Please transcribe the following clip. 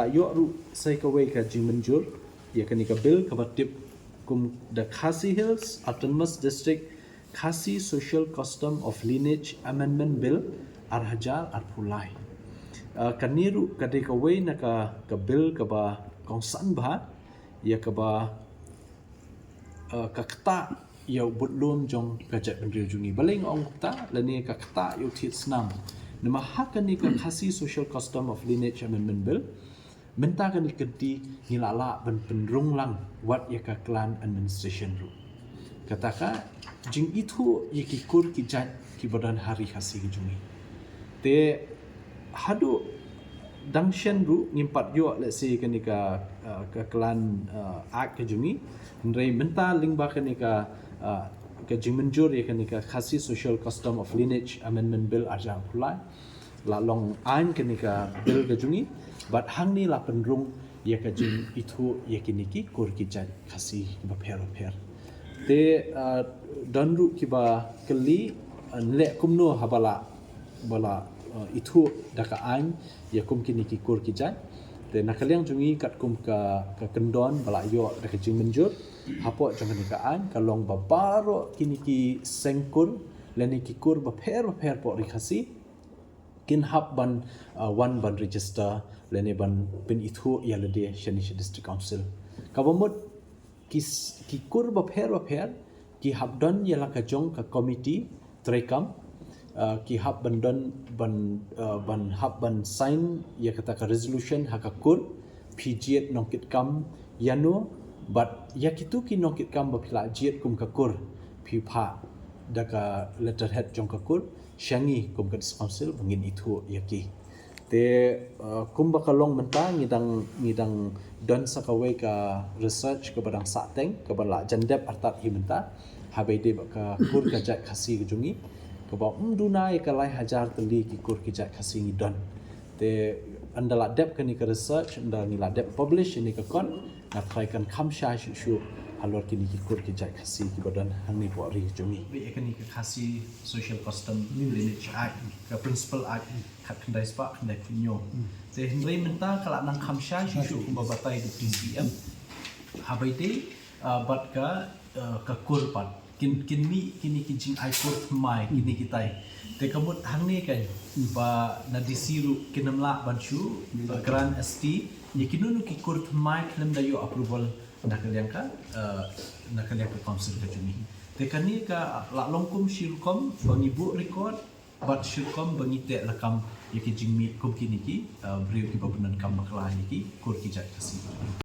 la yo ru sai ka wei ka jing menjur ya kani ka bill ka batip kum the Khasi Hills Autonomous District Khasi Social Custom of Lineage Amendment Bill arhajar arpulai kaniru kadai ka wei na ka bill ka ba kongsan ba ya ka ba ka kata ya butlum jong kajat pendiri jungi baling ong kata lani ka kata yu tit snam nama hak ni ka Khasi Social Custom of Lineage Amendment Bill menta kan ikenti ngilala ban penrung lang wat ya ka clan administration ru kataka jing itu yikikur ki jat ki badan hari Khasi ki jungi te hadu dangshan ru ngimpat yo let's say kan ka clan ak ke jungi ndrei menta lingba kan ka jing menjur ya kan ka Khasi Social Custom of Lineage Amendment Bill aja pulai la long an kan ka bill ke jungi but hang ni la penrung ya ka jing itu ya kini ki kur ki jat Khasi ba pher te danru ki ba keli le kumno habala bala itu daka an ya kum kini ki kur ki jat te nakaliang jungi kat kum ka kendon bala yo daka jing menjur hapo jangan ka an kalong ba baro kini ki sengkur leni ki kur ba pher po ri Khasi kin hab ban one ban register leni ban pin itu ya lede Shanish District Council kabamut ki kur ba pher ki hab don ya la ka jong ka committee trekam ki hab ban don ban hab ban sign ya kata ka resolution hakakur pjiet nongkit kam yano but ya kitu ki nongkit kam ba phila jiet kum ka kur phi pha daka letterhead jong ka kur shangi kum ka council bangin itu yaki te kum ba kalong menta ngidang don sakawai ka research ke badang sateng ke bala jandep artat himenta habai de ka kur ka jat Khasi ke jungi ke ba dunai ka lai hajar teli ki kur ki jat Khasi ngidon te andala dep kan ka research andala ni la dep publish ni ka kon na try kan khamsha shu halor kini ki kur ki jat Khasi ki badan hangni po ri jungi be kan ka Khasi Social Custom Lineage Act ka principal act khat khandai spa khandai punyo te hindai menta kala nang khamsha shu kumba batai di PCM habai de bat ka kur pat kini ki jing ai kur mai kini kitai te kamut hangni kan ba na disiru kinamla banshu grand ST yakinu ki kur mai klem da yo approval nakaliang ka council ka juni te kani ka la longkum shilkom bangibu record bat shilkom bangite lakam yaki jingmi kum kini ki brio ki babunan kam bakla yaki kur ki jat Khasi